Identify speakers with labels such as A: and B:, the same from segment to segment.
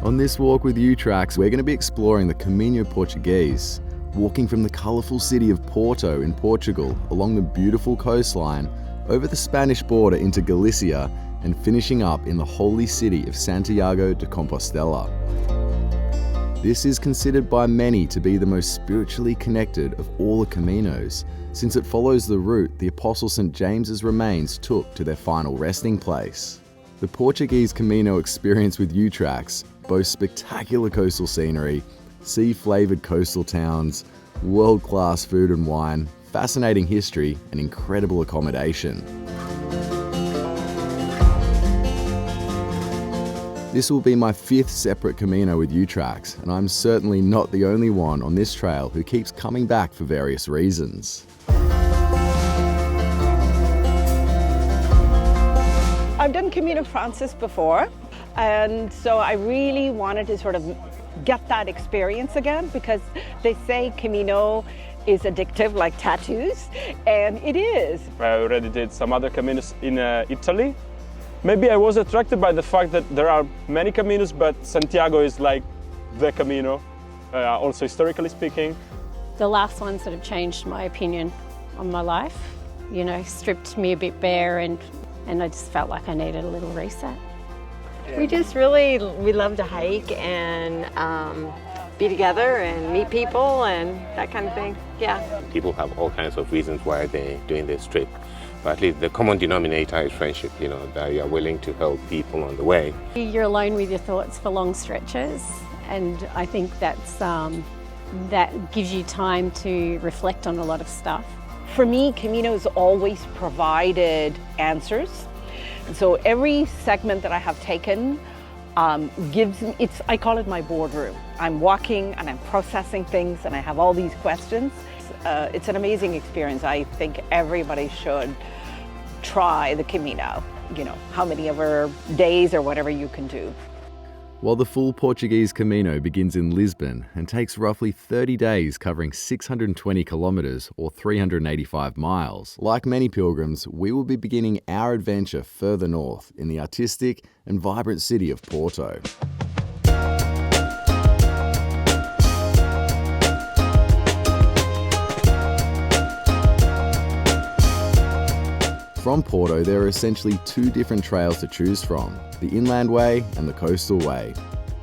A: On this walk with UTracks, we're going to be exploring the Camino Portuguese, walking from the colourful city of Porto in Portugal, along the beautiful coastline, over the Spanish border into Galicia, and finishing up in the holy city of Santiago de Compostela. This is considered by many to be the most spiritually connected of all the Caminos, since it follows the route the Apostle St. James's remains took to their final resting place. The Portuguese Camino experience with UTracks boasts spectacular coastal scenery, sea-flavoured coastal towns, world-class food and wine, fascinating history, and incredible accommodation. This will be my 5th separate Camino with UTracks, and I'm certainly not the only one on this trail who keeps coming back for various reasons.
B: I've done Camino Frances before, and so I really wanted to sort of get that experience again, because they say Camino is addictive like tattoos, and it is.
C: I already did some other Caminos in Italy. Maybe I was attracted by the fact that there are many Caminos, but Santiago is like the Camino, also historically speaking.
D: The last one sort of changed my opinion on my life. You know, stripped me a bit bare, and I just felt like I needed a little reset.
E: We love to hike and be together and meet people and that kind of thing, yeah.
F: People have all kinds of reasons why they're doing this trip. But at least the common denominator is friendship, you know, that you're willing to help people on the way.
D: You're alone with your thoughts for long stretches, and I think that gives you time to reflect on a lot of stuff.
B: For me, Camino's always provided answers. And so every segment that I have taken gives me, I call it my boardroom. I'm walking and I'm processing things and I have all these questions. It's an amazing experience. I think everybody should try the Camino, you know, how many ever days or whatever you can do.
A: While the full Portuguese Camino begins in Lisbon and takes roughly 30 days covering 620 kilometres or 385 miles, like many pilgrims, we will be beginning our adventure further north in the artistic and vibrant city of Porto. From Porto, there are essentially 2 different trails to choose from, the inland way and the coastal way.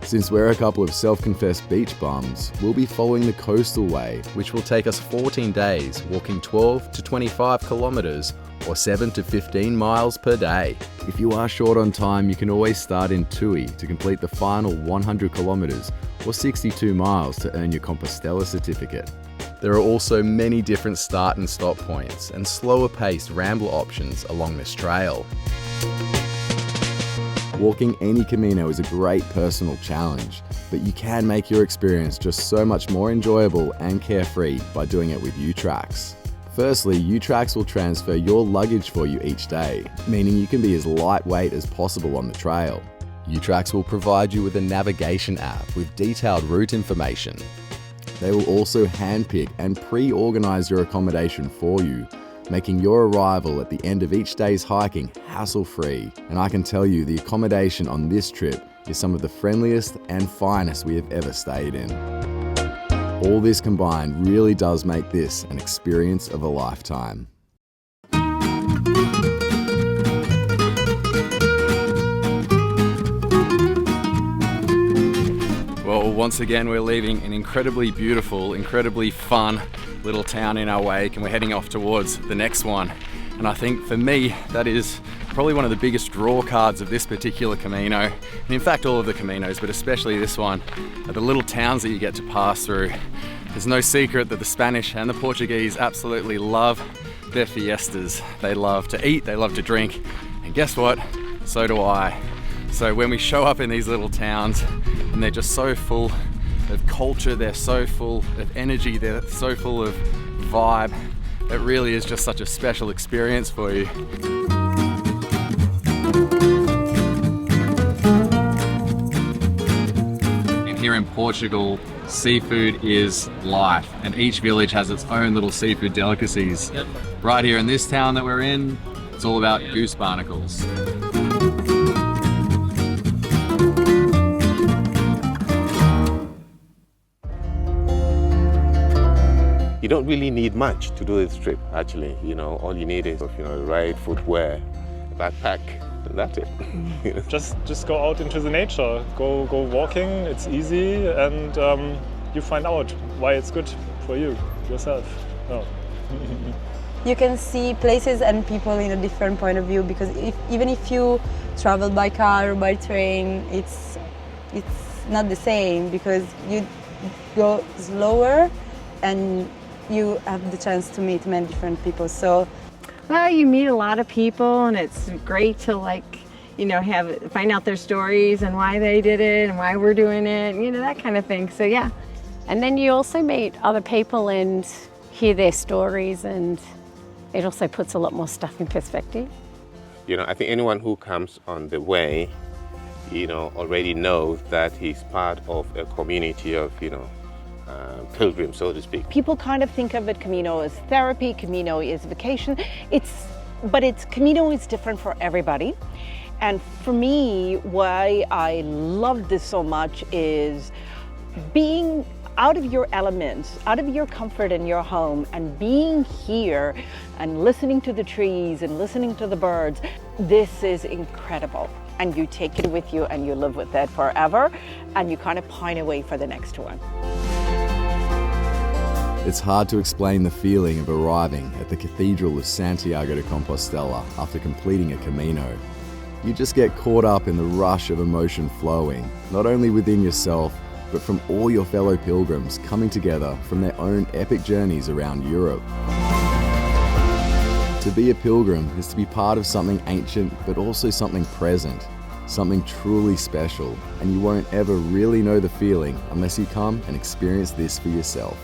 A: Since we're a couple of self-confessed beach bums, we'll be following the coastal way, which will take us 14 days, walking 12 to 25 kilometres or 7 to 15 miles per day. If you are short on time, you can always start in Tui to complete the final 100 kilometres or 62 miles to earn your Compostela certificate. There are also many different start and stop points and slower paced ramble options along this trail. Walking any Camino is a great personal challenge, but you can make your experience just so much more enjoyable and carefree by doing it with UTracks. Firstly, UTracks will transfer your luggage for you each day, meaning you can be as lightweight as possible on the trail. UTracks will provide you with a navigation app with detailed route information. They will also handpick and pre-organise your accommodation for you, making your arrival at the end of each day's hiking hassle-free. And I can tell you the accommodation on this trip is some of the friendliest and finest we have ever stayed in. All this combined really does make this an experience of a lifetime. Well, once again, we're leaving an incredibly beautiful, incredibly fun little town in our wake, and we're heading off towards the next one. And I think for me, that is probably one of the biggest draw cards of this particular Camino. And in fact, all of the Caminos, but especially this one, are the little towns that you get to pass through. There's no secret that the Spanish and the Portuguese absolutely love their fiestas. They love to eat, they love to drink, and guess what? So do I. So when we show up in these little towns and they're just so full of culture, they're so full of energy, they're so full of vibe, it really is just such a special experience for you. And here in Portugal, seafood is life, and each village has its own little seafood delicacies. Yep. Right here in this town that we're in, it's all about goose barnacles.
F: You don't really need much to do this trip, actually. You know, all you need is, the right footwear, a backpack, and that's it.
G: Just go out into the nature, go walking. It's easy, and you find out why it's good for you yourself. Oh.
H: You can see places and people in a different point of view, because even if you travel by car or by train, it's not the same, because you go slower and you have the chance to meet many different people. So,
E: well, you meet a lot of people, and it's great to find out their stories and why they did it and why we're doing it, that kind of thing. So yeah.
D: And then you also meet other people and hear their stories, and it also puts a lot more stuff in perspective.
F: I think anyone who comes on the way, already knows that he's part of a community of, pilgrims, so to speak.
B: People kind of think of it, Camino as therapy, Camino is vacation. But Camino is different for everybody. And for me, why I love this so much is being out of your elements, out of your comfort in your home, and being here and listening to the trees and listening to the birds. This is incredible. And you take it with you and you live with it forever, and you kind of pine away for the next one.
A: It's hard to explain the feeling of arriving at the Cathedral of Santiago de Compostela after completing a Camino. You just get caught up in the rush of emotion flowing, not only within yourself, but from all your fellow pilgrims coming together from their own epic journeys around Europe. To be a pilgrim is to be part of something ancient, but also something present, something truly special, and you won't ever really know the feeling unless you come and experience this for yourself.